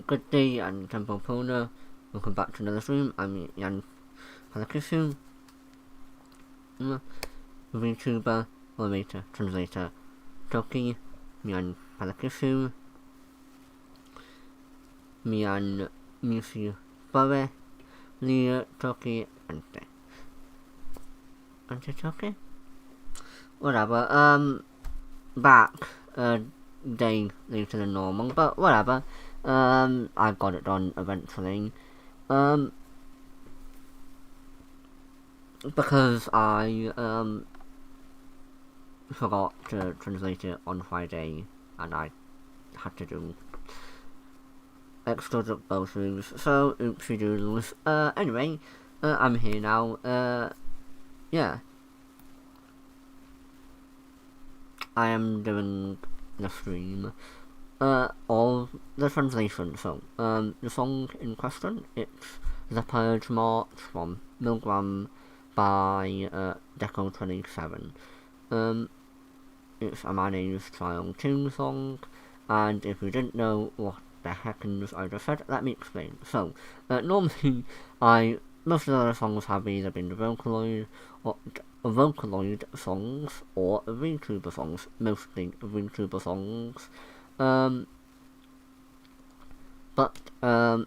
Good day and Temple Pona. Welcome back to another stream. I'm Palakisu, VTuber, animator, translator, Toki, Myao Palakisu, Myao Musi Bove, Lia Toki, Ante Toki? Whatever, back a day later than normal, but whatever. I got it done eventually. Because I forgot to translate it on Friday, and I had to do extra groceries, so oopsie doodles. Anyway, I'm here now. Yeah. I am doing the stream. Of the translation. So, the song in question, it's The Purge March from Milgram by Deco27. It's a mayonnaise trial tune song, and if you didn't know what the heckins I just said, let me explain. So, normally, most of the other songs have either been the Vocaloid songs, or VTuber songs, mostly VTuber songs. But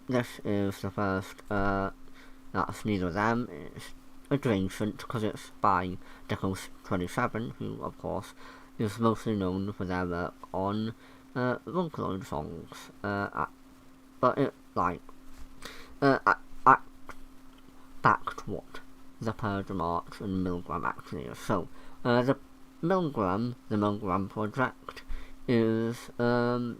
this is the first, that's neither of them. It's adjacent because it's by Deco27, who of course is mostly known for their work on Vocaloid songs. But it back to what the Purge March and Milgram actually is. So, the Milgram project is a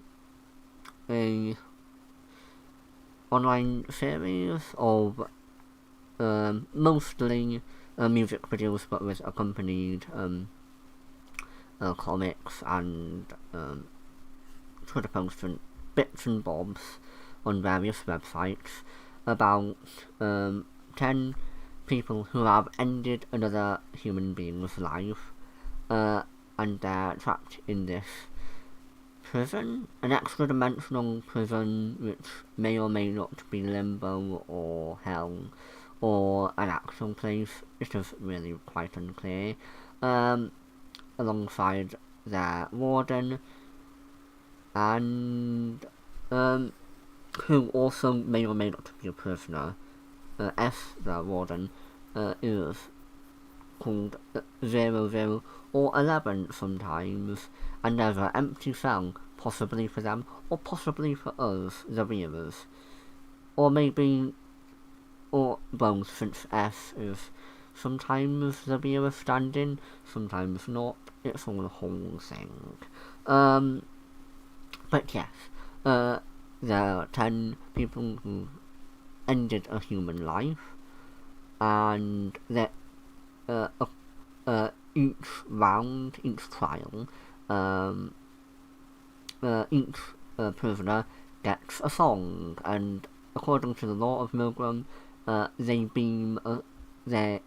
online series of mostly music videos, but with accompanied comics and Twitter posts and bits and bobs on various websites about 10 people who have ended another human being's life, and they're trapped in this prison, an extra-dimensional prison which may or may not be limbo or hell or an actual place. It is really quite unclear. Alongside their warden, and who also may or may not be a prisoner. The warden, is called 00 or 11 sometimes, and there's an empty cell, possibly for them, or possibly for us, the viewers. Or maybe both, since S is sometimes the beer is standing, sometimes not. It's all a whole thing. But yes, there are 10 people who ended a human life, and that each round, each trial, each prisoner gets a song, and according to the law of Milgram,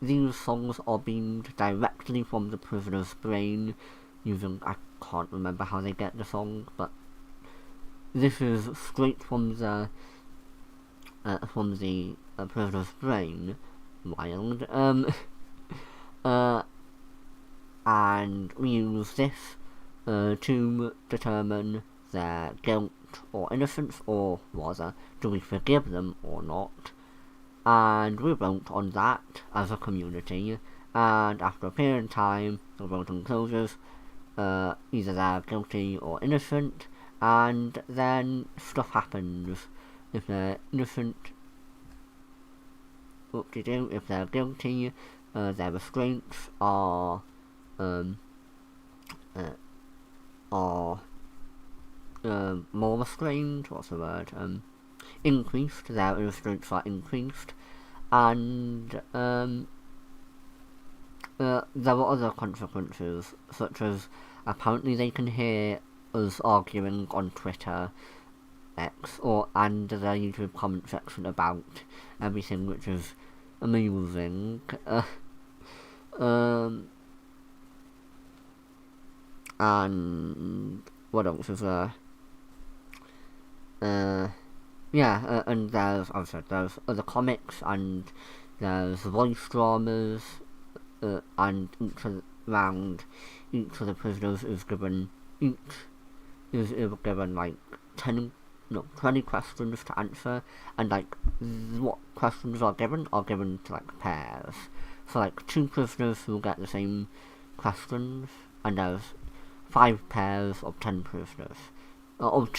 these songs are beamed directly from the prisoner's brain using, I can't remember how they get the song, but this is straight from the prisoner's brain. Wild. And we use this to determine their guilt or innocence, or rather, do we forgive them or not? And we vote on that as a community, and after a period of time, the voting closes, either they're guilty or innocent, and then stuff happens. If they're innocent, what to do? If they're guilty, their restraints are more restrained. What's the word? Increased. Their restraints are increased, and there are other consequences, such as apparently they can hear us arguing on Twitter, X, and the YouTube comment section about everything, which is amusing. And what else is there? And there's, as I said, there's other comics, and there's voice dramas, and each of the prisoners is given like 20 questions to answer, and like what questions are given to like pairs. So like 2 prisoners will get the same questions, and there's 5 pairs of 10 prisoners, of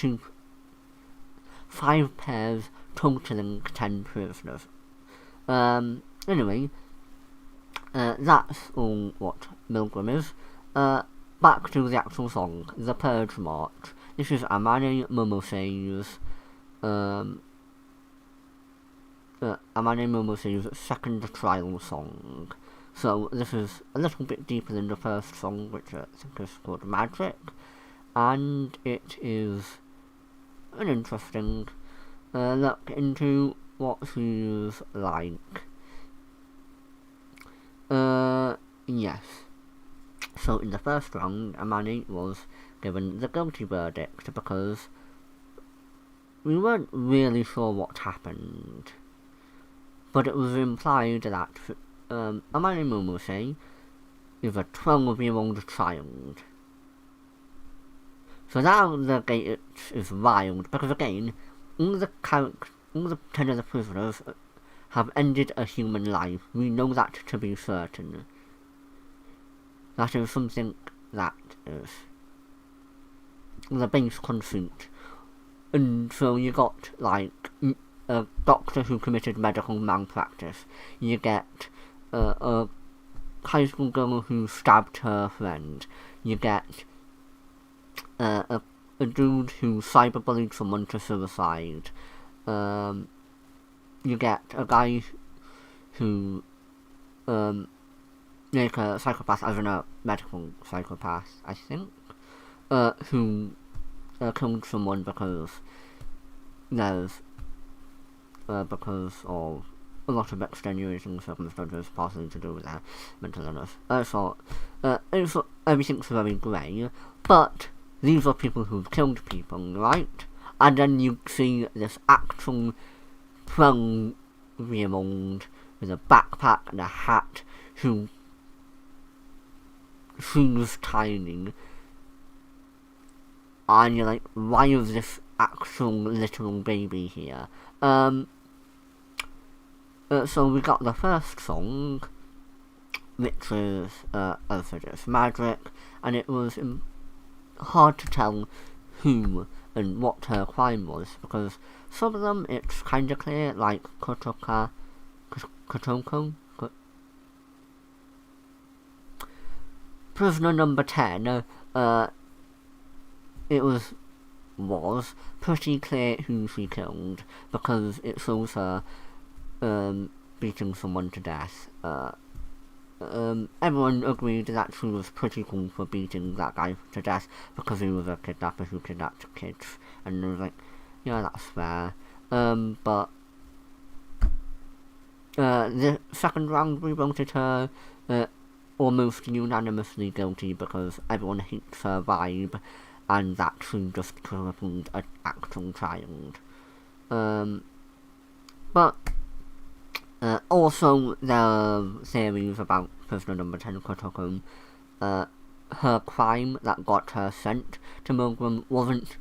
5 pairs totaling 10 prisoners. Anyway, that's all what Milgram is. Back to the actual song, the Purge March. This is Amane Momosei's second trial song. So this is a little bit deeper than the first song, which I think is called Magic, and it is an interesting look into what she's like. Yes. So in the first round, Amane was given the guilty verdict because we weren't really sure what happened, but it was implied that Amane Momose is a 12-year-old child. So now the gate is wild, because again, all the 10 of the prisoners have ended a human life. We know that to be certain. That is something that is the base conceit. And so you got like a doctor who committed medical malpractice. You get a high school girl who stabbed her friend. You get a dude who cyberbullied someone to suicide. You get a guy who like a psychopath, as in a medical psychopath, I think, who killed someone because of a lot of extenuating circumstances, partly to do with their mental illness. So everything's very grey, but these are people who've killed people, right? And then you see this actual 12-year-old with a backpack and a hat who seems tiny, and you're like, why is this actual literal baby here? So we got the first song, which is, as I said, it's Magic, and it was hard to tell who and what her crime was, because some of them it's kinda clear, like Kotoka Kotoko. Prisoner number 10, it was pretty clear who she killed, because it shows her beating someone to death. Everyone agreed that she was pretty cool for beating that guy to death, because he was a kidnapper who kidnapped kids, and it was like, yeah, that's fair. But the second round we voted her almost unanimously guilty, because everyone hates her vibe, and that she just crippled an actual child. But also there are theories about prisoner number 10 Kotoko. Her crime that got her sent to Milgram wasn't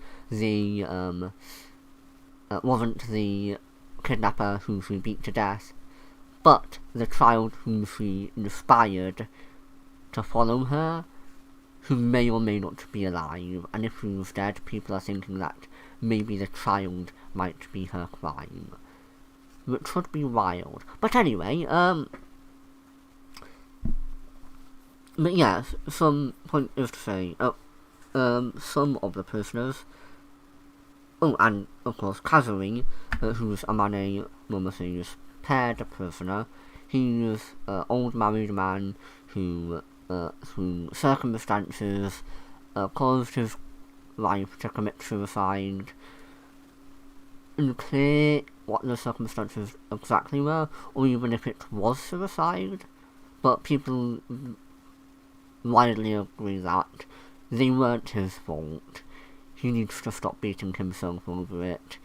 the kidnapper who she beat to death, but the child whom she inspired to follow her, who may or may not be alive, and if she was dead, people are thinking that maybe the child might be her crime, which would be wild. But anyway, but yes, some point is to say, some of the prisoners, and of course Kazuri, who's Amane Momose's paired prisoner, he's an old married man who, through circumstances, caused his wife to commit suicide. Unclear what the circumstances exactly were, or even if it was suicide, but people widely agree that they weren't his fault. He needs to stop beating himself over it.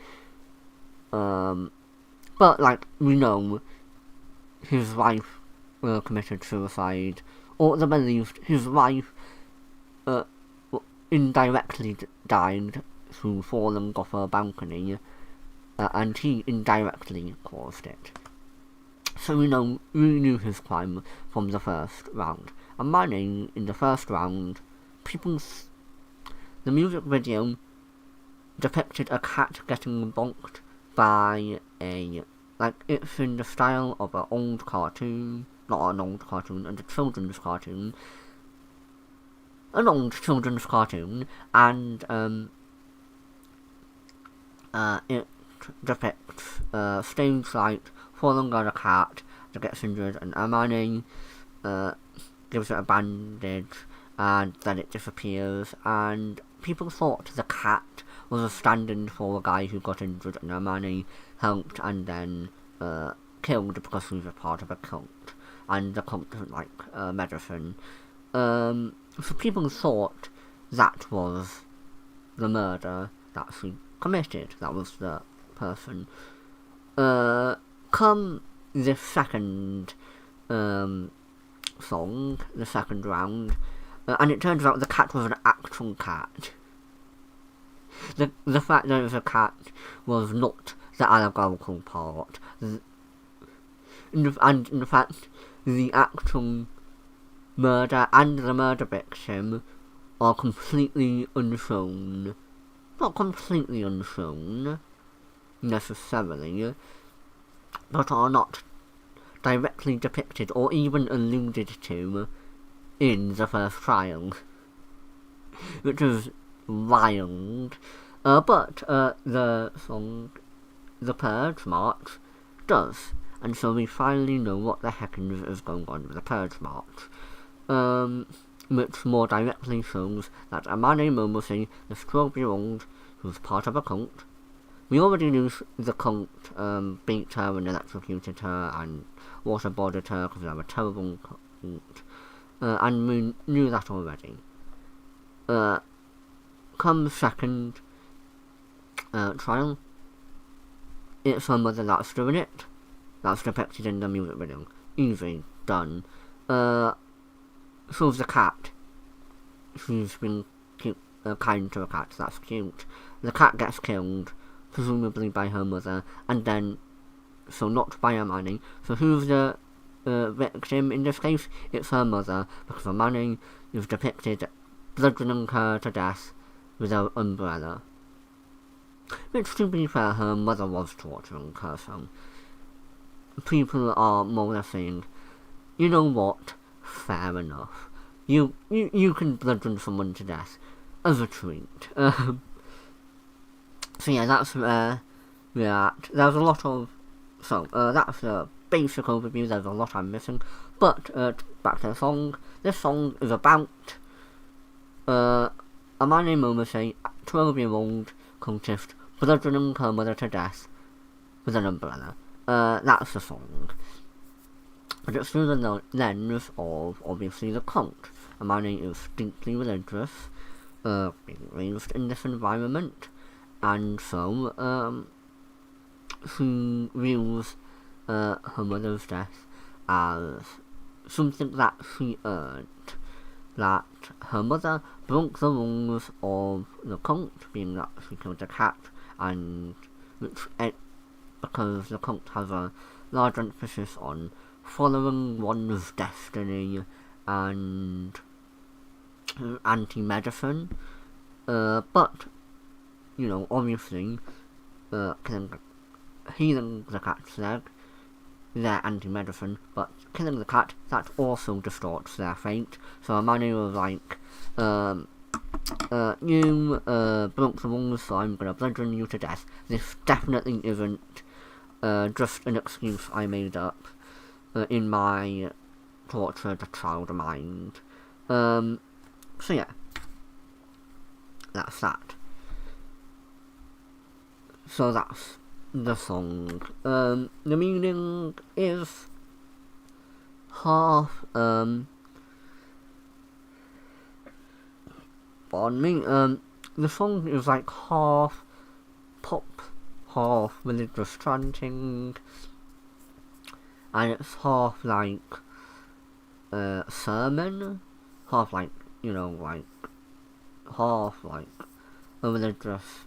But, like, we know his wife committed suicide, or the believed his wife indirectly died through falling off her balcony, and he indirectly caused it. So we knew his crime from the first round. And Mane, in the first round, the music video depicted a cat getting bonked by it's in the style of an old cartoon, not an old cartoon, and a children's cartoon. An old children's cartoon, and it depicts stage fright falling on a cat that gets injured, and Amane gives it a bandage, and then it disappears, and people thought the cat was a stand-in for a guy who got injured, and Amane helped and then killed because he was a part of a cult, and the cult doesn't like medicine. So people thought that was the murder that she committed, that was the person. Come the second song, the second round, and it turns out the cat was an actual cat. The fact that it was a cat was not the allegorical part, and in fact, the actual murder and the murder victim are completely unshown. Not completely unshown, necessarily, but are not directly depicted or even alluded to in the first trial, which is wild. But the song, the Purge March, does, and so we finally know what the heck is going on with the Purge March, which more directly shows that Amane Momose, the 12-year-old who's part of a cult. We already knew the cult beat her and electrocuted her and waterboarded her because they were a terrible cult, and we knew that already. Come second trial, it's her mother that's doing it. That's depicted in the music video. Easy, done. Shows the cat. She's been kind to a cat, that's cute. The cat gets killed, presumably by her mother, and then, so not by Amane. So who's the victim in this case? It's her mother, because Amane is depicted bludgeoning her to death with an umbrella. Which, to be fair, her mother was torturing her, so people are more or less saying, you know what, fair enough. You can bludgeon someone to death as a treat. So yeah, that's where we're at. There's a lot of... So, that's the basic overview. There's a lot I'm missing. But, back to the song. This song is about a man named Momose, 12-year-old cultist, bludgeoning her mother to death with an umbrella. That's the song. But it's through the lens of, obviously, the cult. A man who is deeply religious, being raised in this environment, and so, she views her mother's death as something that she earned. That her mother broke the rules of the cult, being that she killed a cat, and because the cult has a large emphasis on following one's destiny and anti-medicine, but, you know, obviously, healing the cat's leg, they're anti-medicine, but killing the cat, that also distorts their fate. So a man who was like, you broke the rules, so I'm gonna bludgeon you to death. This definitely isn't just an excuse I made up in my tortured child mind. So yeah, that's that. So that's the song. The meaning is half, pardon me, the song is like half pop, half religious chanting, and it's half like sermon, half like, you know, like half like a religious,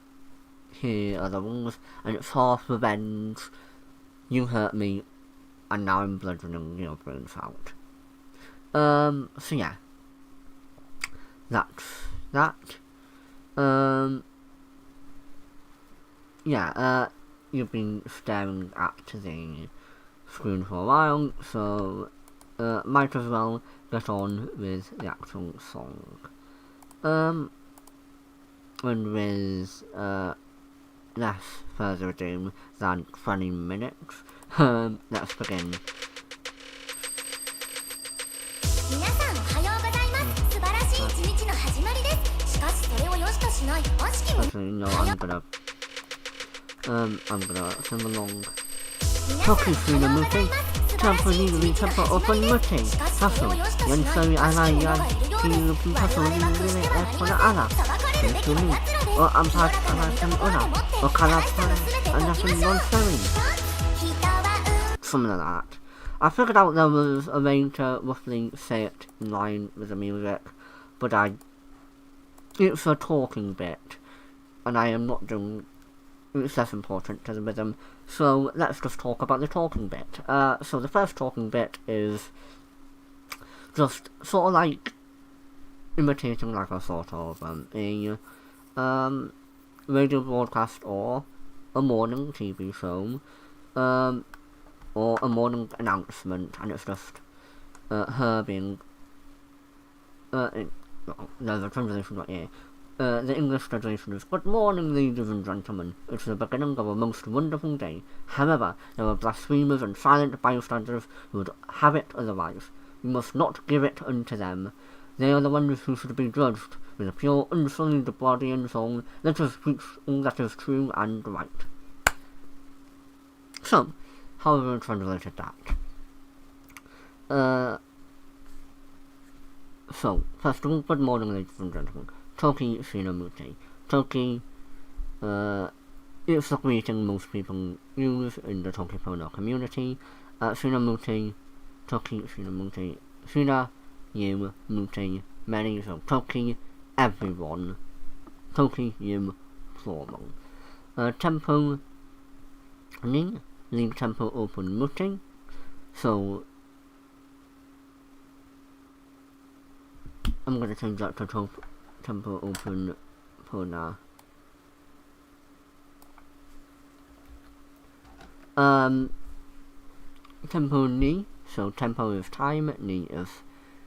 here are the rules, and it's half revenge, you hurt me, and now I'm bludgeoning your brains out. So yeah, that's that. Yeah, you've been staring at the screen for a while, so might as well get on with the actual song. And with less further ado than 20 minutes, let's begin. Actually, no, I'm gonna sing along. Toki suna muti, tempo nigli tempo open muti, hassle, yen sari anai kilu hassle nigli Pona ana, to me, or ampat anasam una, or kalapana anasam non sari. Something like that. I figured out there was a way to roughly say it in line with the music, but it's a talking bit, and I am not doing, it's less important to the rhythm, so let's just talk about the talking bit. So the first talking bit is just sort of like imitating like a sort of a radio broadcast or a morning TV show, or a morning announcement, and it's just her being there's a translation right here. The English translation is, "Good morning, ladies and gentlemen. It's the beginning of a most wonderful day. However, there are blasphemers and silent bystanders who would have it otherwise. You must not give it unto them. They are the ones who should be judged with a pure, unsullied body and soul. Let us preach all that is true and right." So, how have I translated that? So, first of all, good morning, ladies and gentlemen. Toki Shinamuti. Toki, it's the greeting most people use in the Toki Pona community. Shinamuti, Toki Shinamuti. Shina, you, Muti, many, so Toki, everyone. Toki, you, plural. Tempo, ni, leave tempo open, Muti. So, I'm going to change that to tempo open Pona. tempo ni, so tempo is time, ni is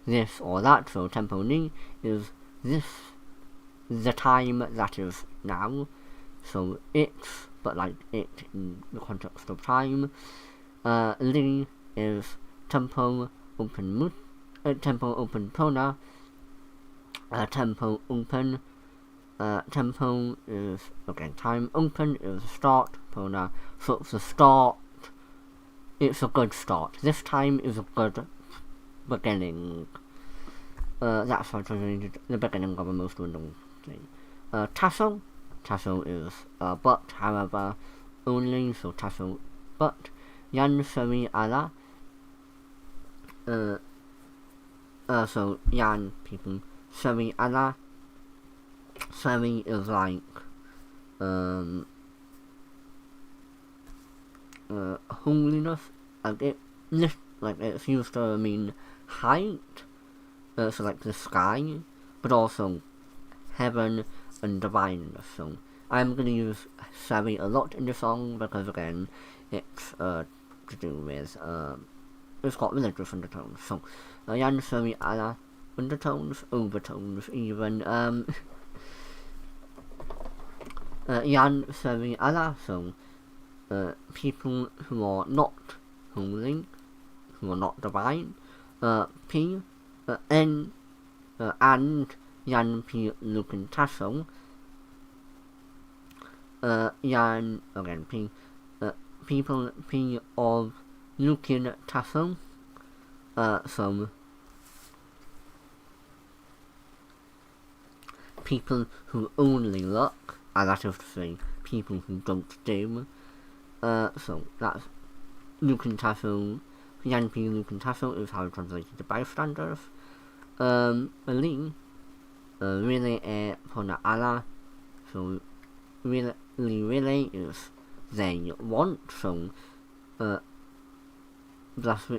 this or that, so tempo ni is this, the time that is now, so it's, but like it in the context of time. Li is tempo open tempo open Pona, tempo open, tempo is again time, open is start, Pona, so it's a start, it's a good start. This time is a good beginning. That's how I translated the beginning of a most random thing. Tasso is but, however, only, so tasso but. Yan semi ala, so yan people, semi ala, semi is like holiness, like it's used to mean height, so like the sky, but also heaven and divineness. So I'm gonna use semi a lot in the song because again it's to do with it's got religious undertones. So yan semi ala, undertones, overtones even, yan semi ala, so people who are not holy, who are not divine, p, n, and yan p looking tasso, yan again p, people p of looking tasso, some people who only look, and that is to say people who don't do. So that's looking tasso, yan p looking tasso is how I translated the bystanders. Li, really Pona ala, so really is they want, so that's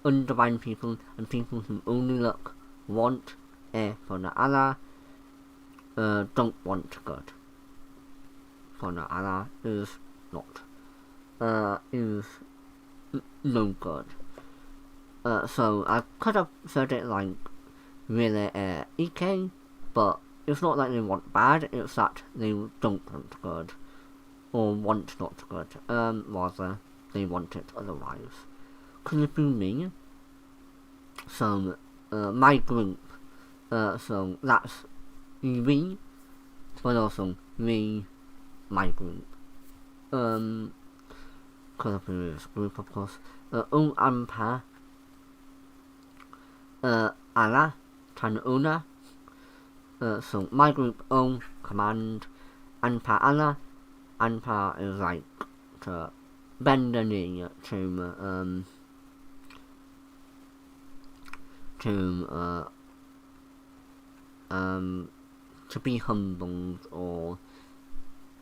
undivine people and people who only look want Pona ala, don't want good. Pona ala is not, is no good. So I could have said it like really EK, but it's not like they want bad, it's that they don't want good, or want not good, rather they want it otherwise. Could it be me? So my group, so that's we, but also me, my group. Could have been this group, of course. Ampa, ala, tan una. So my group own command, anpa ala. Anpa is like to bend the knee to be humbled or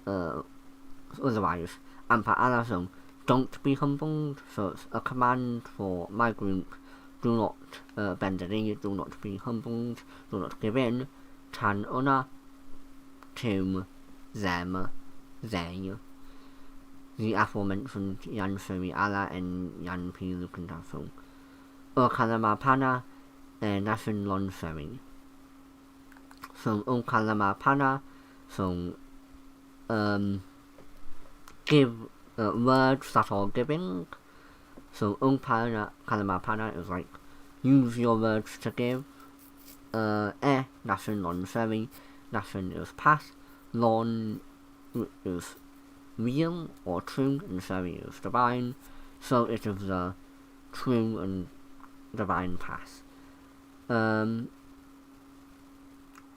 otherwise. Anpa ala, so don't be humbled, so it's a command for my group. Do not bend the knee, do not be humbled, do not give in. Tan una, to them, they. The aforementioned yan semi ala and yan p looking tasso. Kalama pana, nasin lon semi. So kalama pana, so give words that are giving. So kalama pana is like use your words to give. Nasin lon semi, nasin is past, lon is real or true, and semi is divine, so it is the true and divine path.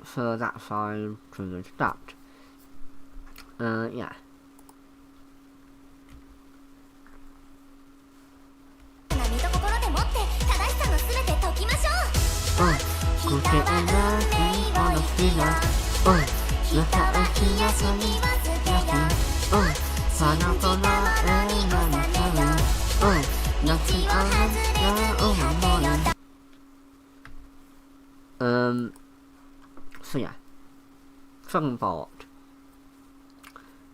So that's how I translated that. Yeah. So yeah, second part.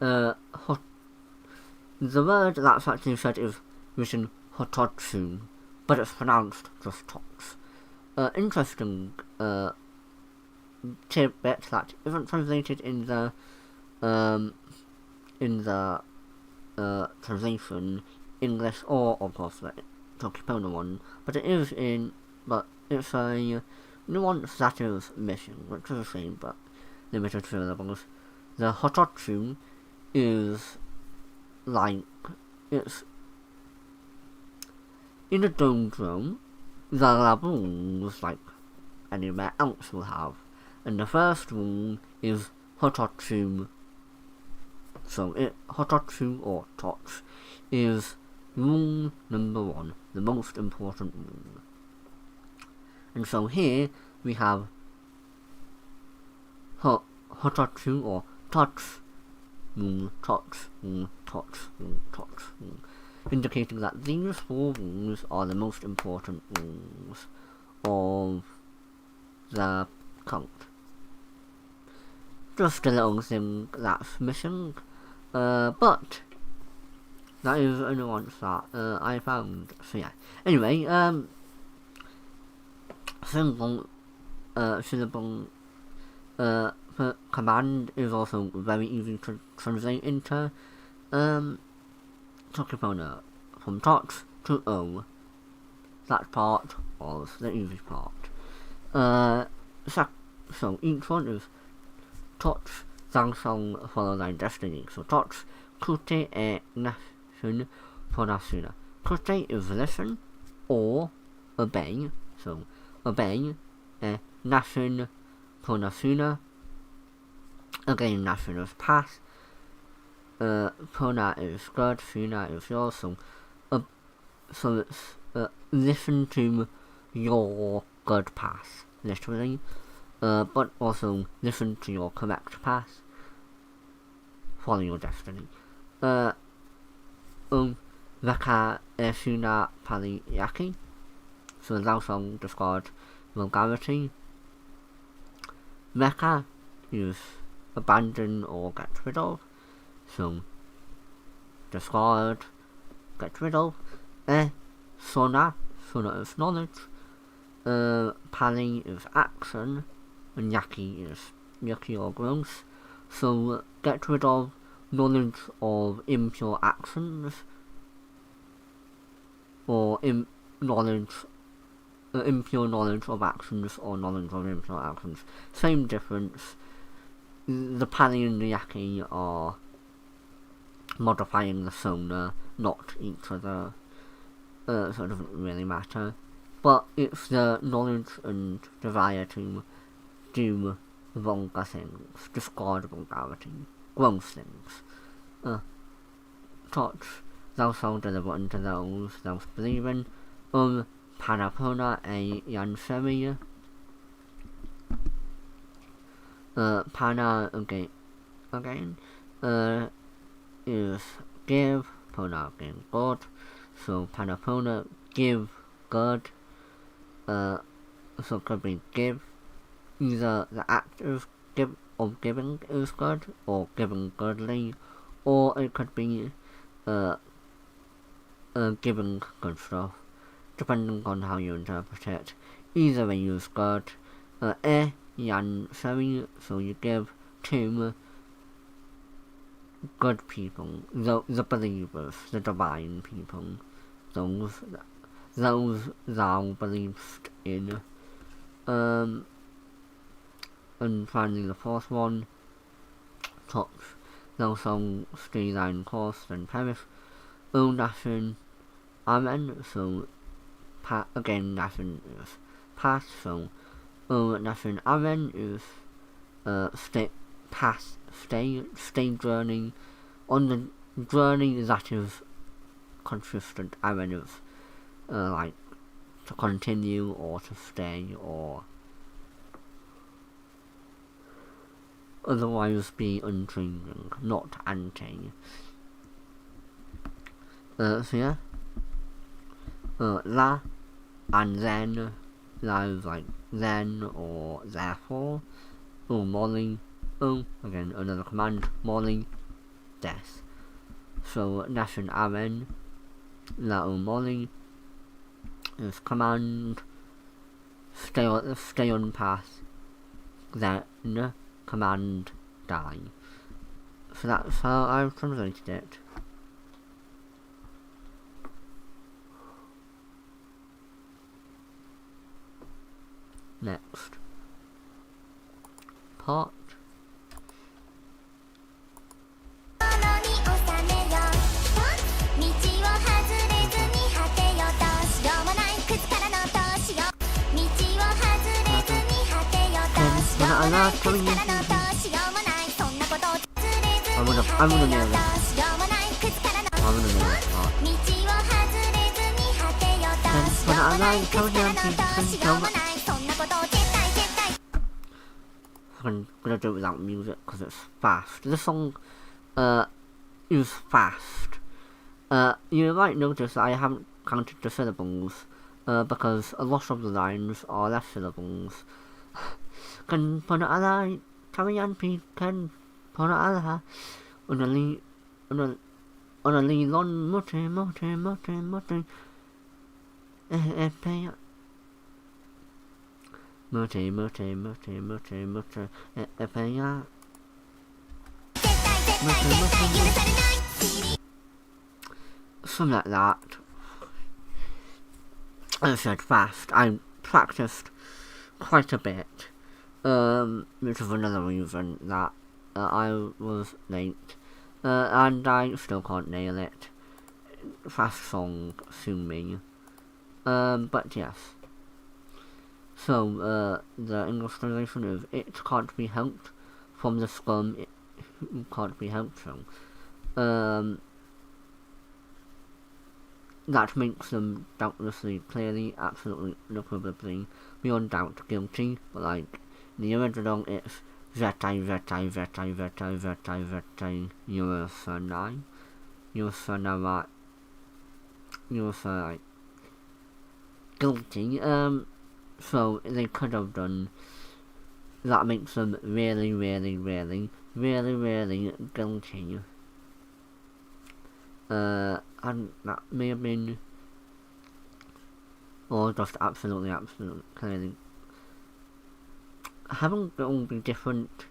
The word that's actually said is written Hototsu, but it's pronounced just Tots. Interesting tidbit that isn't translated in the translation English or of course the Toki Pona one, but it's a nuance that is missing, which is a shame, but limited syllables. The Hototsu is like, it's in a dojo, there are rules like anywhere else will have, and the first rule is Hototsu. So Hototsu or Tots is rule number 1, the most important rule. And so here we have Hototsu or Tots rule, Tots rule, Tots rule, Tots rule, indicating that these 4 rules are the most important rules of the cult. Just a little thing that's missing, but that is a nuance that I found. So yeah. Anyway, syllable command is also very easy to translate into Toki Pona, from Tots to O. That part was the easy part. So each one is Tots, Zangsong, follow thy destiny. So Tots, Kute e Nasun Ponasuna. Kute is listen or obey. So obey, Nasun Ponasuna. Again, Nasun is pass. Pona is good, Suna is yours. So it's listen to your good path, literally. But also listen to your correct path, follow your destiny. Vaka Suna Paliyaki, so thou shalt discard vulgarity. Veka is abandon or get rid of, so discard, get rid of. Sona is knowledge. Pali is action, and Yaki is yucky or gross. So get rid of knowledge of impure actions, or impure knowledge of actions, or knowledge of impure actions. Same difference. The Pali and the Yaki are modifying the Sona, not each other. So it doesn't really matter. But it's the knowledge and desire to do vulgar things, discard vulgarity, gross things. Tots, thou shalt deliver unto those thou believe in. Panapona e Yanseri. Pana again is give, Pona again God. So Panapona, give God. So it could be give, either the act of giving is good, or giving godly, or it could be giving good stuff, depending on how you interpret it. Either way is good. Yan Sari, so you give to good people, the believers, the divine people, those thou believest in. And finally the fourth one, Tots, thou shalt stay thine course and perish. Nation, Amen, so again Nation is past, so Nation Amen is stay journey, on the journey that is consistent. Amen is like to continue or to stay or otherwise be unchanging, not anti. So yeah, la and then, la is like then or therefore. Molly, again another command, Molly, death. So Nation Amen Lao Molly is command stay on path, then command die. So that's how I've translated it. Next part. I'm gonna nail this. I'm gonna nail this part. I'm gonna do it without music because it's fast. This song is fast. You might notice that I haven't counted the syllables because a lot of the lines are less syllables. Kan Pona ala Tarian P kan Pona ala Onali lon mote pay mote pay something like that. As I said, fast. I practiced quite a bit, which was another reason that I was late, and I still can't nail it. Fast song, sue me. But yes. So, the English translation is, it can't be helped from the scum, it can't be helped from. That makes them doubtlessly, clearly, absolutely, unequivocally, beyond doubt guilty, but like, in the original it's Zetai, you're guilty, so they could have done, that makes them really guilty. And that may have been, or just absolutely clearly. Having it all be different,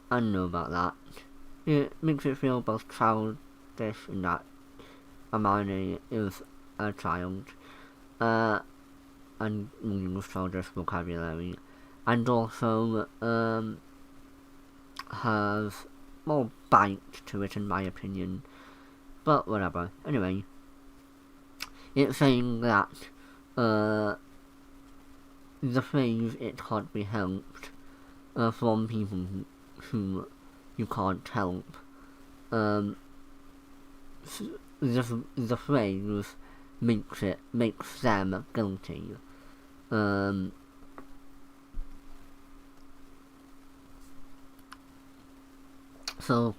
I don't know about that. It makes it feel both childish in that Hermione is a child, and using childish vocabulary, and also has more bite to it in my opinion, but whatever. Anyway, it's saying that the phrase "it can't be helped" from people who you can't help, the phrase makes them guilty. So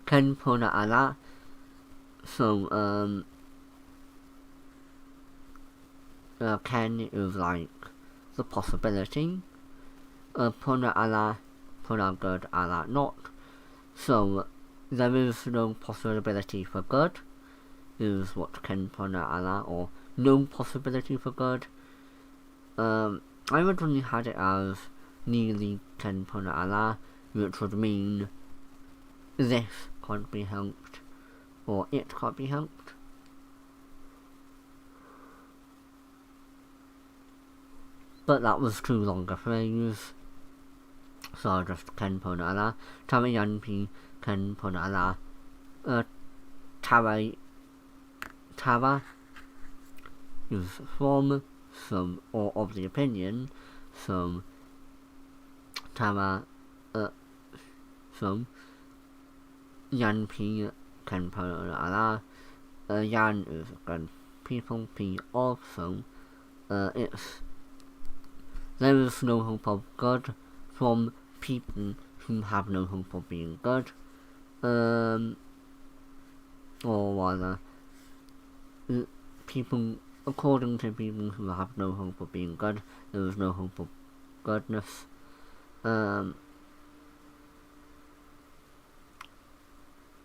Ken Pona ala. So Ken is like the possibility. Pona ala, Pona good ala not. So there is no possibility for good, is what Ken Pona ala, or no possibility for good. I originally had it as nearly Ken Pona ala, which would mean this can't be helped, or it can't be helped. But that was too long a phrase, so I just Ken Pona ala. Tarayanpi Ken Pona ala. Tara is from some, or of the opinion, some Tara some Yan P Ken Pona ala. Yan is good people, P also. It's there is no hope of good from people who have no hope of being good. Or rather, people, according to people who have no hope of being good, there is no hope of goodness.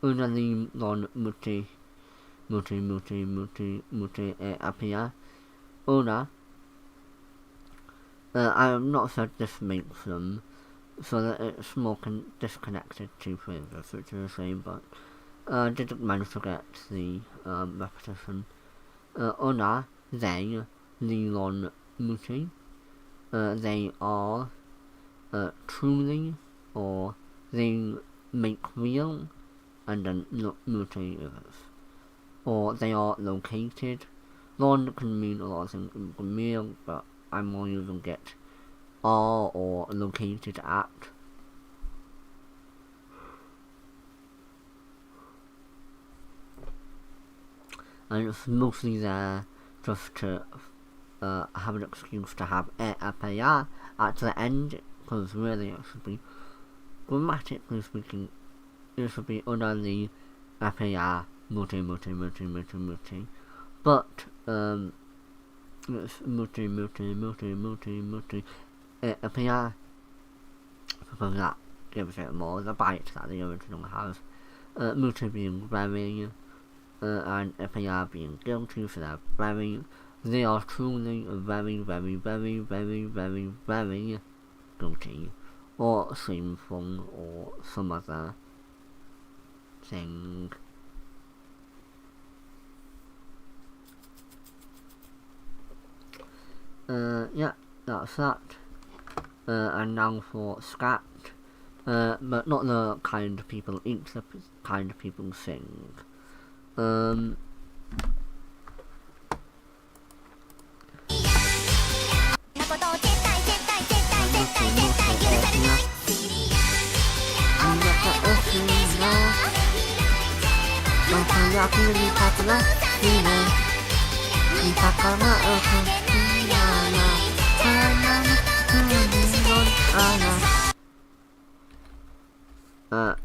Unali non muti apia. Una. I'm not sure this makes them so that it's more disconnected to previous, which is a shame, but didn't manage to get the repetition. Una, they, Lilon Muti, they are truly, or they make real, and then Muti is, or they are located. Lon can mean a lot of things in real, but I'm more using get are or located at. And it's mostly there just to have an excuse to have apaya at the end, because really it should be, grammatically speaking, it should be only apaya muti, but it's muti apaya, because that gives it more the bite that the original has. Muti being very, and apaya being guilty for their very. They are truly very guilty, or shameful, or some other thing. Yeah, that's that. And now for scat, but not the kind people eat, the kind people sing.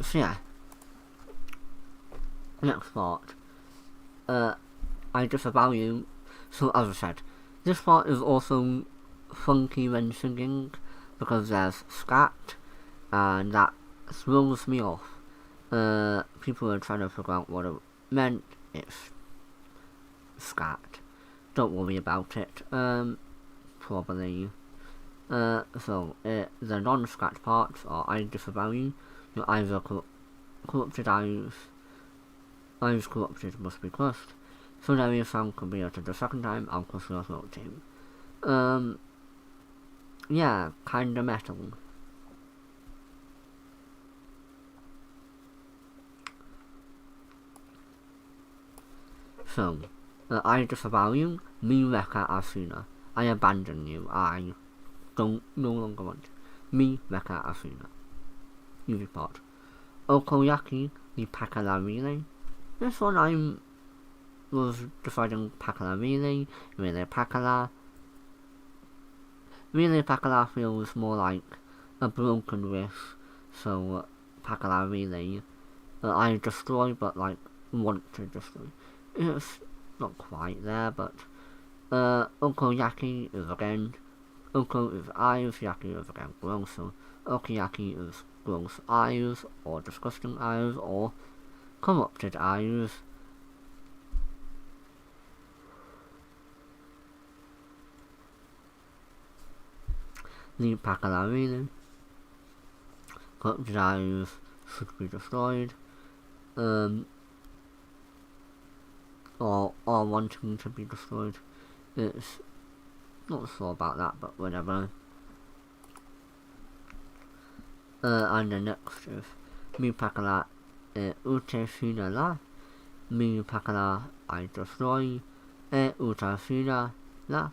So yeah, next part. I disavow you. So as I said, this part is also funky when singing, because there's scat, and that throws me off. People are trying to figure out what it meant. It's scat. Don't worry about it. Probably. So the non-scat parts are I disavow you. Your eyes are corrupted eyes. Eyes corrupted must be crushed. So there is sound can be uttered the second time. I'll crush your throat team. Yeah, kinda metal. So, I disavow you, me Rekka Asuna. I abandon you, I don't no longer want. Me Rekka Asuna. Easy part. Okoyaki, the Pakala Relay. This one I was deciding Pakala Relay, Relay Pakala. Relay Pakala feels more like a broken wish, so Pakala Relay. I destroy, but like want to destroy. It's not quite there, but Okoyaki is again, Oko is eyes, Yaki is again gross, so Okiyaki is gross eyes, or disgusting eyes, or corrupted eyes. The Pakalarina, corrupted eyes should be destroyed, or wanting to be destroyed. It's not sure about that, but whatever. And the next is Mi Pakala Ute Fina Mi Pakala I destroy Uta Fina La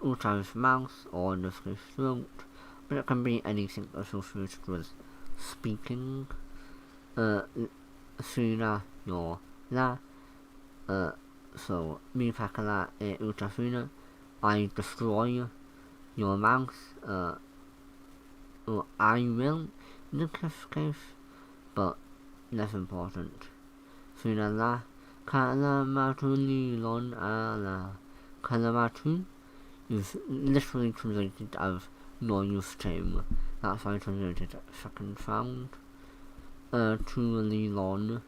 Uta's mouth or Nuska's throat, but it can be anything associated with speaking. Fina your La. So Mi Pakala Uta Fina I destroy your mouth, or I will in the case, but less important. Fina la Kalamatu Lilon ala. Kalamatu is literally translated as no use tame. That's why I translated second sound. to Lelon.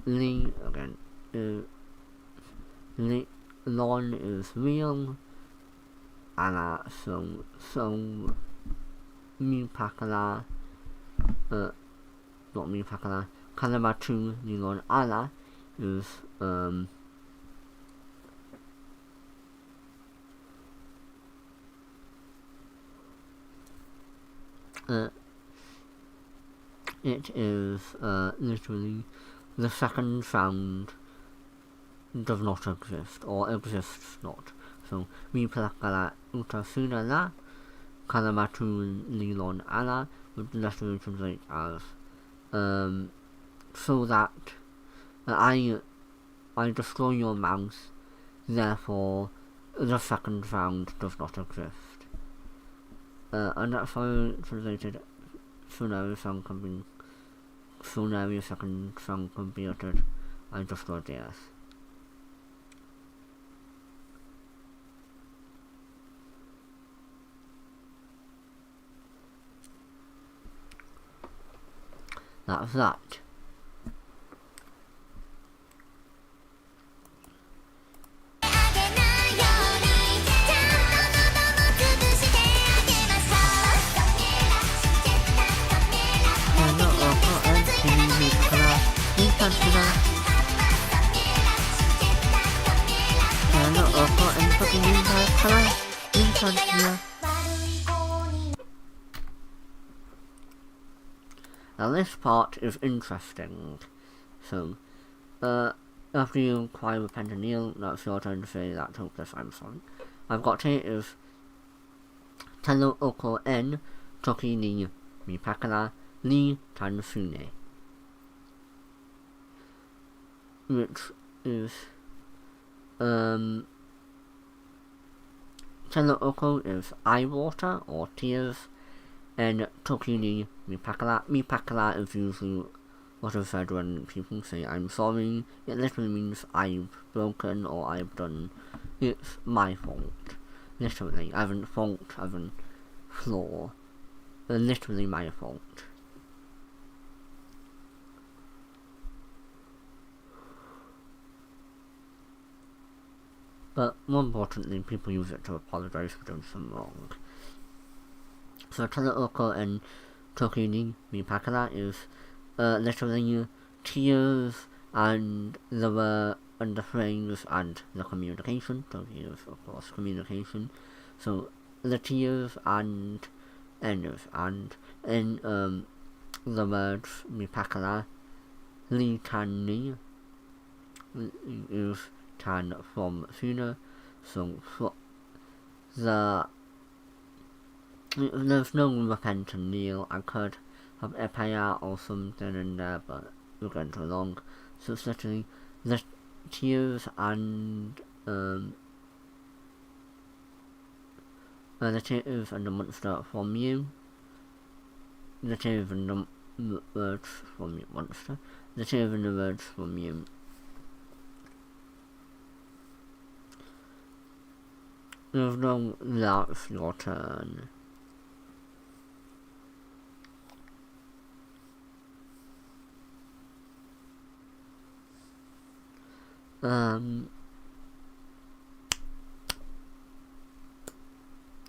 Lee again. Lon is real. Ala so Mipakala. Not Mipakala. Kanabatu Lelon Ala is it is literally the second sound does not exist, or exists not. So, Mipakala Utasuna La, Kalamatu Lelon Ala, would literally translate as, so that I destroy your mouse, therefore the second sound does not exist. And that's how I translated Funari song can be, Funari second song can be uttered, I destroyed the earth. That's that. Now this part is interesting. So, after you cry, repent and kneel, that's your turn to say that hopeless I'm sorry. I've got here is Telo Oko En Toki ni Mipakala ni Tansune, which is Telo Oko is eye water or tears, and Toki ni Mipakala. Mipakala is usually what I've said when people say I'm sorry. It literally means I've broken or I've done. It's my fault. Literally, I haven't fault, I haven't flaw. Literally my fault. But more importantly, people use it to apologize for doing something wrong. So Teleoko and Toki ni Mipakala is literally tears and the phrase and the communication. Toki is of course communication. So the tears and enders and in the words Mipakala, li tan ni is tan from sooner. So for there's no repent and kneel. I could have epaya or something in there, but we're going too long. So it's literally the tears and the tears and the monster from you. The tears and the words from you, monster. The tears and the words from you. There's no that's your turn.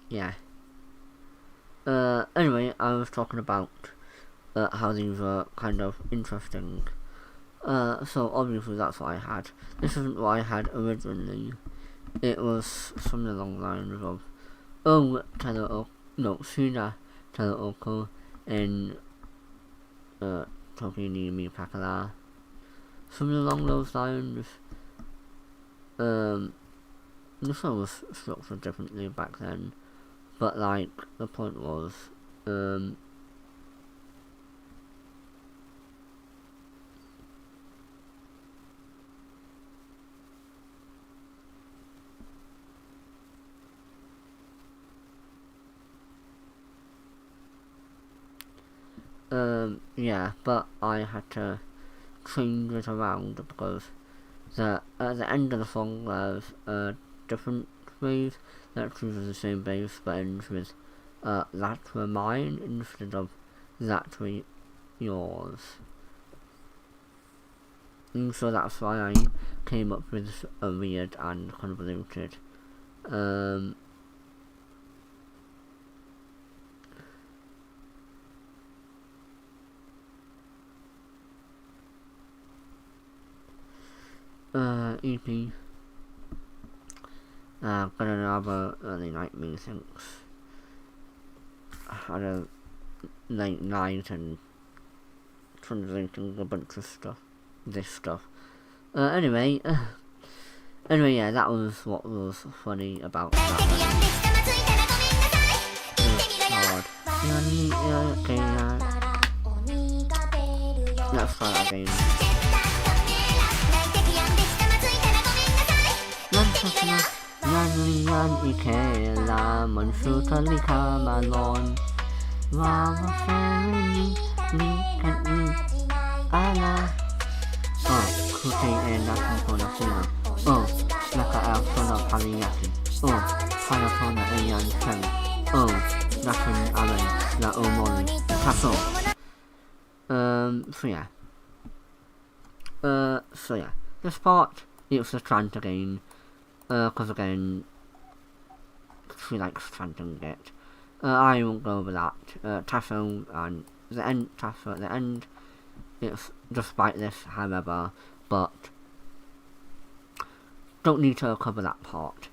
Yeah. Anyway, I was talking about how these were kind of interesting. So obviously that's what I had. This isn't what I had originally. It was something along the lines of Suna Teleoko and Toki ni Mipakala. Something along those lines. The song was structured differently back then, but like the point was, yeah, but I had to change it around because at the end of the song there's a different phrase that chooses the same bass but ends with that were mine instead of that yours. And so that's why I came up with a weird and convoluted EP. Got another early night meetings. Had a late night and translating a bunch of stuff. This stuff. Anyway, yeah, that was what was funny about that. Hard. Okay, let's try that again. Yan ike la mansuta lika malon. Wawa feri ni ala. Kuke nakan pona sina. Naka pona paliyaki. Pona yan chen. Nakan alen la omori. Kaso. So yeah. This part, it's a chant again. Cause again, she likes chanting it. I won't go over that. Tasso and the end, Tasso at the end. It's despite this, however, but don't need to cover that part.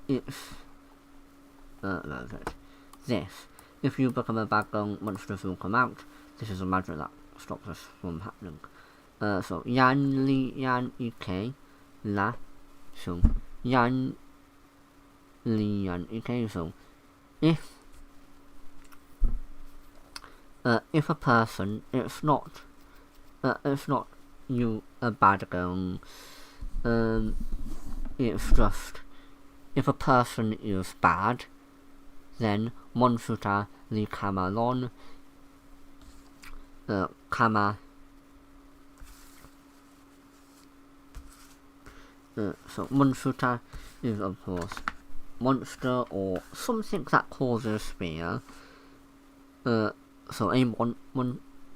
It's this. If you become a bad girl, monsters will come out. This is a magic that stops us from happening. So yan li yan ike la. So yan li yan ike. So if a person, it's not you a bad girl. It's just if a person is bad, then monsuta li kamalon. Kama. So monsuta is of course monster or something that causes fear. So a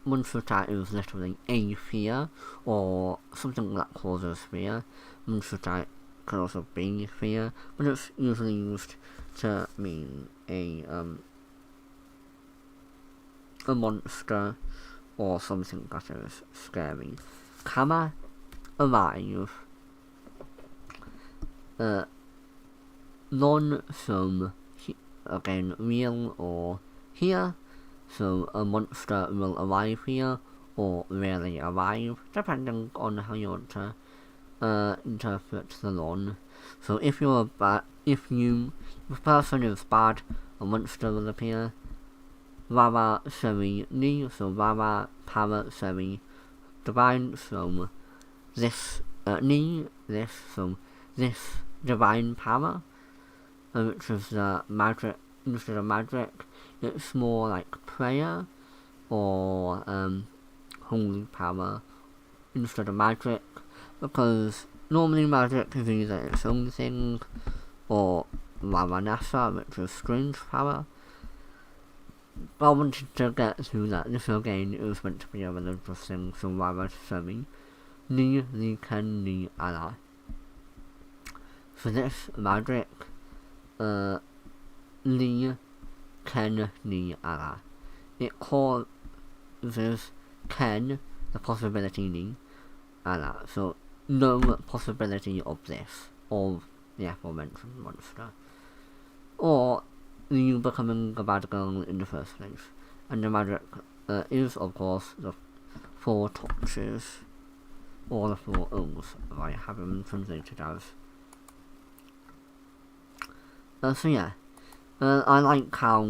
monsuta is literally a fear or something that causes fear. Monsuta can also be fear, but it's usually used to mean a monster or something that is scary. Kama, alive. Non from again real or here. So a monster will arrive here or really arrive, depending on how you want to interpret the non. So if you're if a person is bad, a monster will appear. Rara Seri Ni, so Rara Para Seri divine, so this Ni, this, so this divine power, which is the magic. Instead of magic, it's more like prayer or holy power instead of magic, because normally magic is either its own thing or Varanasa, which is strange power. But I wanted to get through that. This again is meant to be a religious thing, so Rara Seri Ni Li Ken Ni Allah. For this magic, Li Ken Ni Allah. It causes Ken, the possibility Ni Allah. So no possibility of this, of the aforementioned monster. Or you becoming a bad girl in the first place. And the magic is of course the 4 torches, or the 4 O's, I have them translated as. So yeah. I like how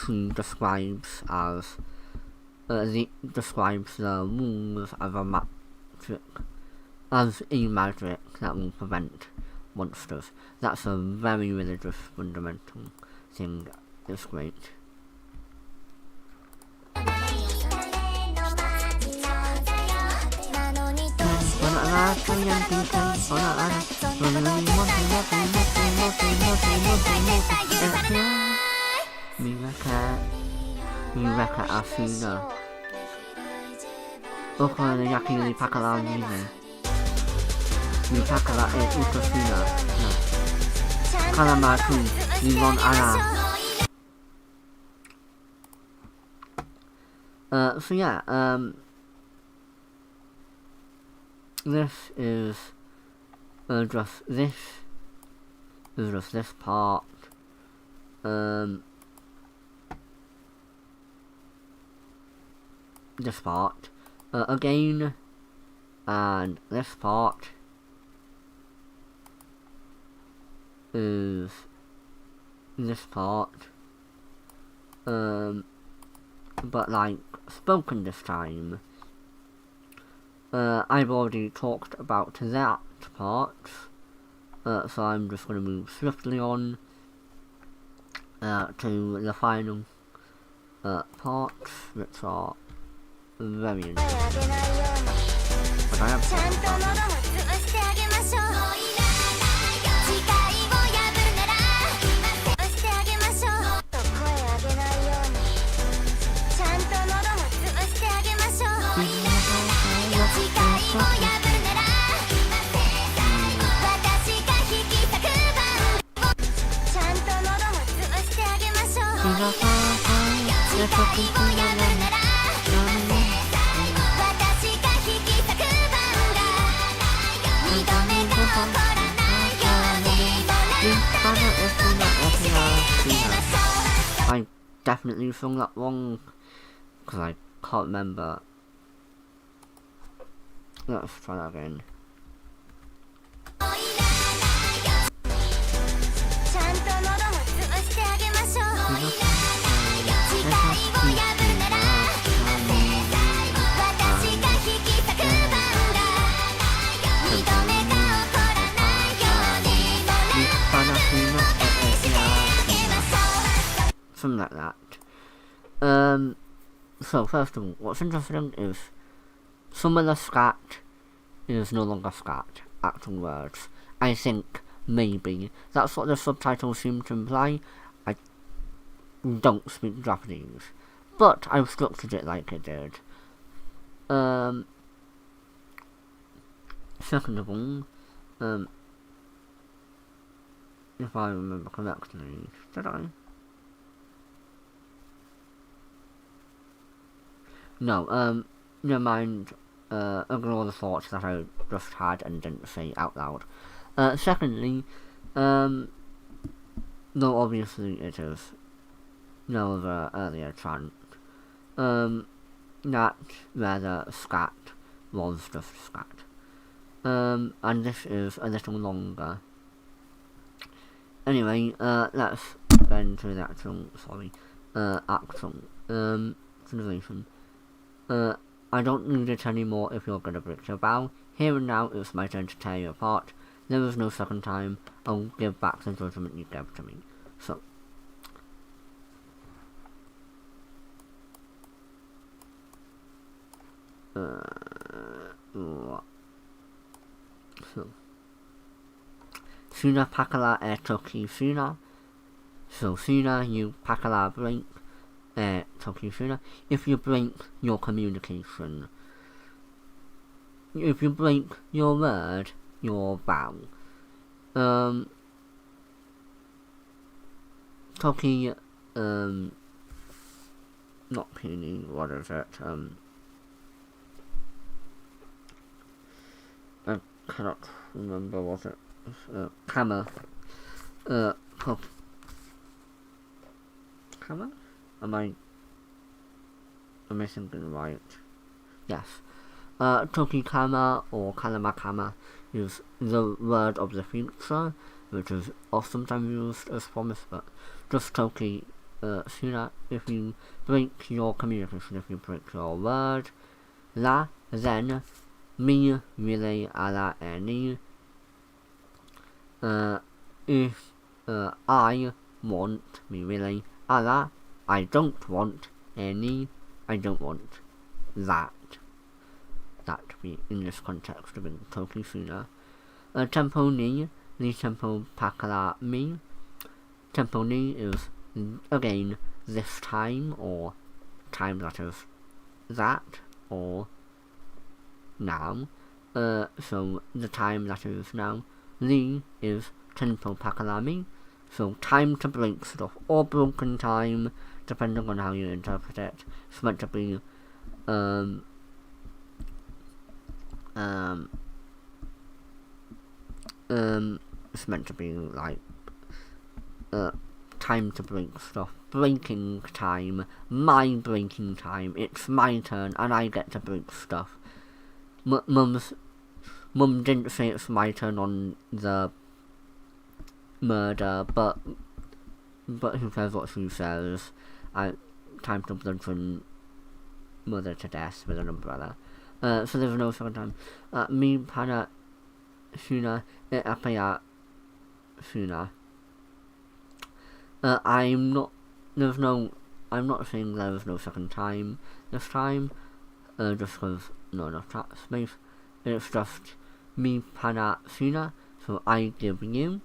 she describes as describes the rules as a magic that will prevent monsters. That's a very religious fundamental thing. It's great. Miraka Asuna. Okone Yaki ni Pakala Nine. Mipakala e Ukasuna. No. Kalamatu Nilon Ara. So yeah, this is just this part. This part again, and this part is this part, but like spoken this time. I've already talked about that part, so I'm just going to move swiftly on to the final parts, which are very interesting. But I have talked about them. I definitely sung that wrong because I can't remember. Let's try that again. Something like that. So first of all, what's interesting is some of the scat is no longer scat, actual words. I think maybe that's what the subtitles seem to imply. I don't speak Japanese, but I've structured it like it did. Second of all, if I remember correctly, did I? No, never mind, ignore the thoughts that I just had and didn't say out loud. Secondly, though obviously it is no other earlier chant, that rather scat was just scat. And this is a little longer. Anyway, let's get into the actual, translation. I don't need it anymore if you're gonna break your vow. Here and now it's my turn to tear you apart. There is no second time. I'll give back the judgment you gave to me. So. Suna pakala Toki Suna. So Suna, you pakala break Toki Suna. If you break your communication, if you break your word, your vow. Toki, not Penny, what is it? I cannot remember what it is. Kama. Kama? Am I thinking right? Yes. Toki Kama or Kalama Kama is the word of the future, which is sometimes used as promise, but just Toki Suna. If you break your communication, if you break your word, la, then, mi, relay, ala, any. If I want, me relay, ala, I don't want any, I don't want that. that we in this context of in Toki Funa. Tempo ni tempo pakala mi. Tempo ni is again this time or time that is that or now. So the time that is now. Li is tempo pakala mi. So time to break stuff or broken time, depending on how you interpret it. It's meant to be it's meant to be like time to break stuff, breaking time, my breaking time. It's my turn and I get to break stuff. Mum didn't say it's my turn on the murder, but who cares what she says? Time to bludgeon mother to death with an umbrella. So there's no second time. Mi pana suna e apaya suna. I'm not saying there is no second time this time, just because not enough chat space. It's just mi pana suna, so I give you.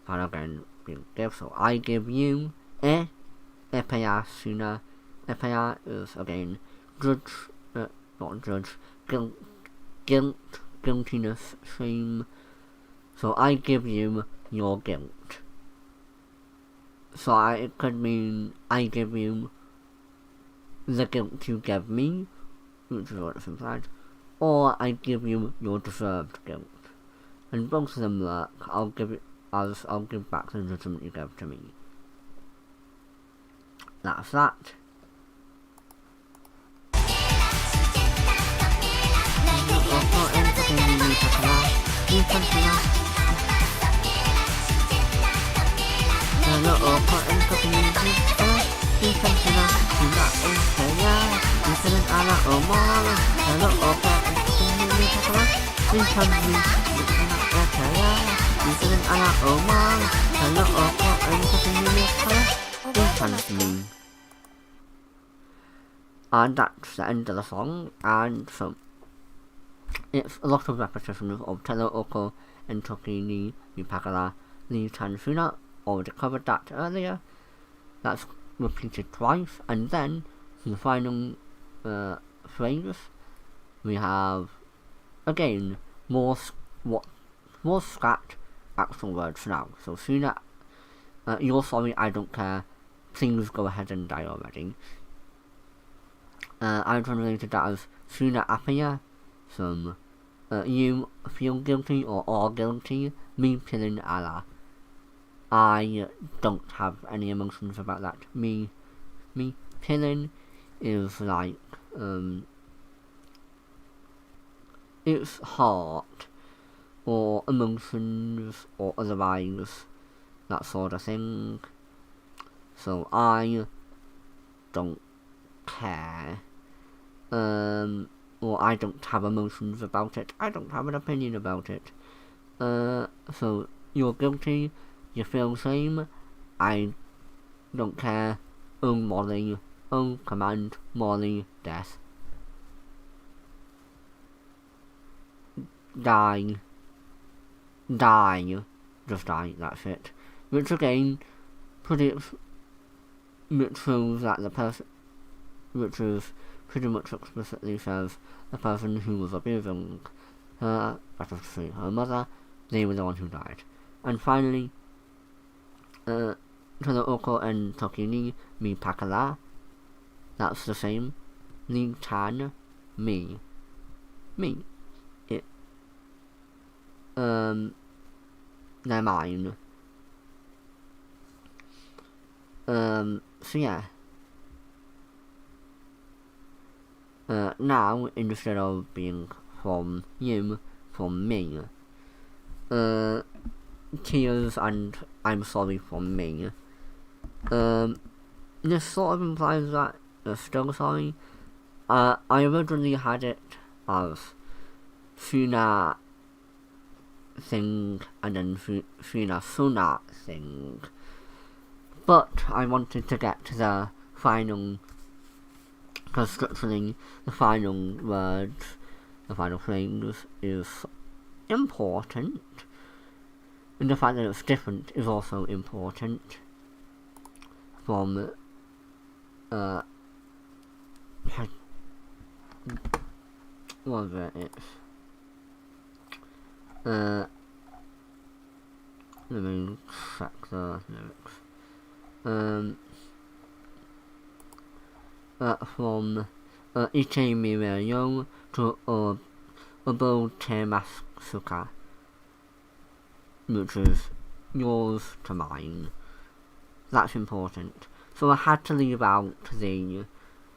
Pana again being give, so I give you epaya suna. Epaya is again judge, not judge, guiltiness, shame. So I give you your guilt. So it could mean I give you the guilt you give me, which is what it's implied, or I give you your deserved guilt. And both of them work. I'll give back the judgment you gave to me. That's that. And that's the end of the song, and so it's a lot of repetitions of Telo Oko and Toki ni Mipakala ni Tansuna. Already covered that earlier. That's repeated twice, and then in the final phrase we have again more scrapped actual words now. So Suna, you're sorry, I don't care. Please go ahead and die already. I translated that as Suna apaya. So you feel guilty or are guilty. Me pilling Allah. I don't have any emotions about that. Me pilling is like it's heart or emotions or otherwise, that sort of thing. So I don't care. Or I don't have emotions about it. I don't have an opinion about it. So you're guilty. You feel shame. I don't care. Molly. Command. Molly. Death. Die. Just die. That's it. Which again, which shows that the person, which is pretty much explicitly says the person who was abusing her, that is to say her mother, they were the one who died. And finally, Telo Oko and Toki ni mi pakala, that's the same. Ni tan me. It they're mine. So yeah. Now instead of being from you, from me. Tears and I'm sorry from me. This sort of implies that they're still sorry. I originally had it as Suna thing and then Suna Suna thing. But I wanted to get to the final because structurally the final words, the final phrase is important, and the fact that it's different is also important from whatever it's let me check the lyrics. From Iche Myao to Obo Temasuka, which is yours to mine. That's important. So I had to leave out the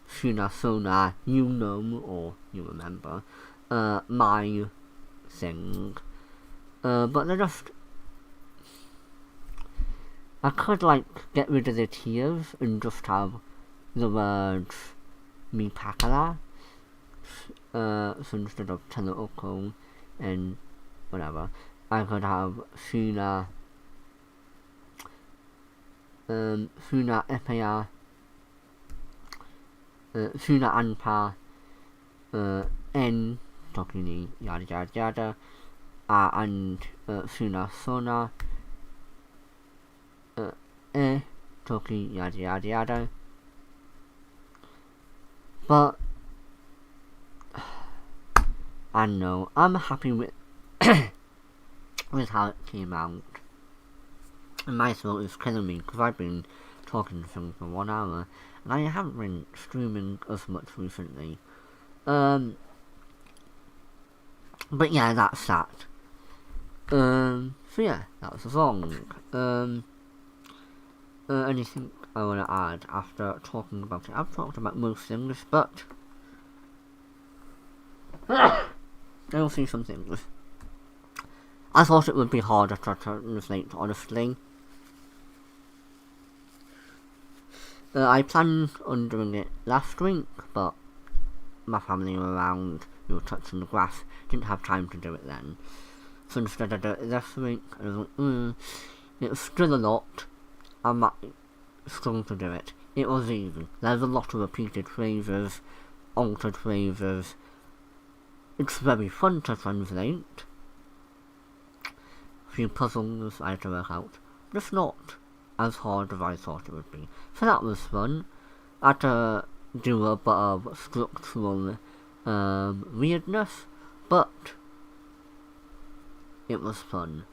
Suna, you know, or you remember, my thing. But they're just... I could, like, get rid of the tears and just have the words mi pakala, so instead of teleoko and whatever, I could have Suna Epea, Suna Anpa, N Toki yada yada yada, and Suna Sona, Toki yada yada yada. But I know I'm happy with with how it came out. And my throat is killing me because I've been talking to things for 1 hour and I haven't been streaming as much recently. But yeah, that's that. So yeah, that was the song. Anything I want to add after talking about it? I've talked about most things, but I'll see some things. I thought it would be harder to translate, honestly. I planned on doing it last week, but my family were around, we were touching the grass, didn't have time to do it then. So instead I did it this week, and I was like, it's still a lot. I might struggle to do it. It was easy. There's a lot of repeated phrases, altered phrases. It's very fun to translate. A few puzzles I had to work out. Just not as hard as I thought it would be. So that was fun. I had to do a bit of structural weirdness, but it was fun.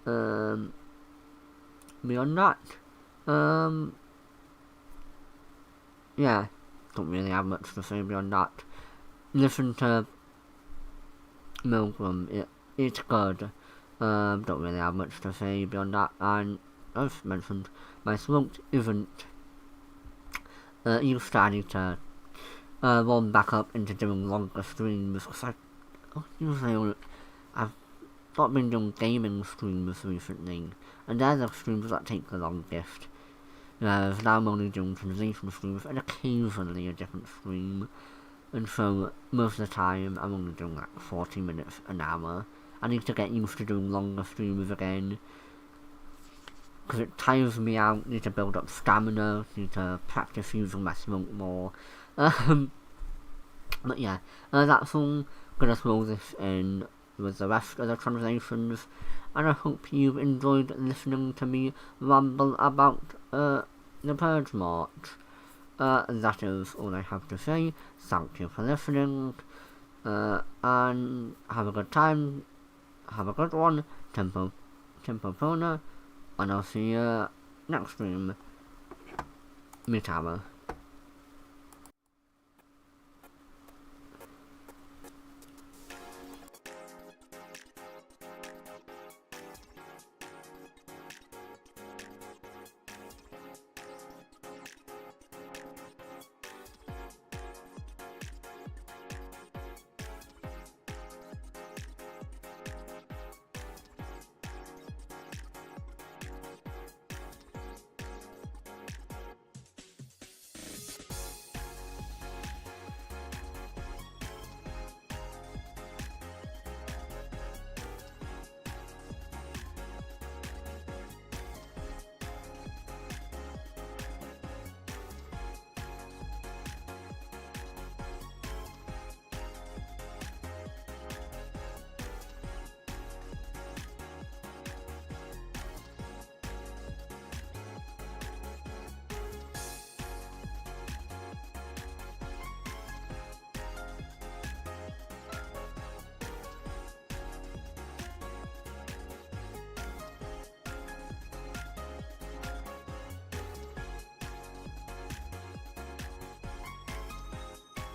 Beyond that, yeah, don't really have much to say beyond that. Listen to Milgram, it's good. Don't really have much to say beyond that, and as mentioned, my throat isn't starting to warm back up into doing longer streams, because I've not been doing gaming streams recently, and they're the streams that take the longest. Now I'm only doing translation streams and occasionally a different stream, and so most of the time I'm only doing like 40 minutes an hour. I need to get used to doing longer streams again, because it tires me out. Need to build up stamina, need to practice using my throat more. But yeah, that's all. Gonna throw this in with the rest of the translations, and I hope you've enjoyed listening to me ramble about the Purge March. That is all I have to say. Thank you for listening, and have a good time, have a good one, Tempo Pona, and I'll see you next stream. Mitama.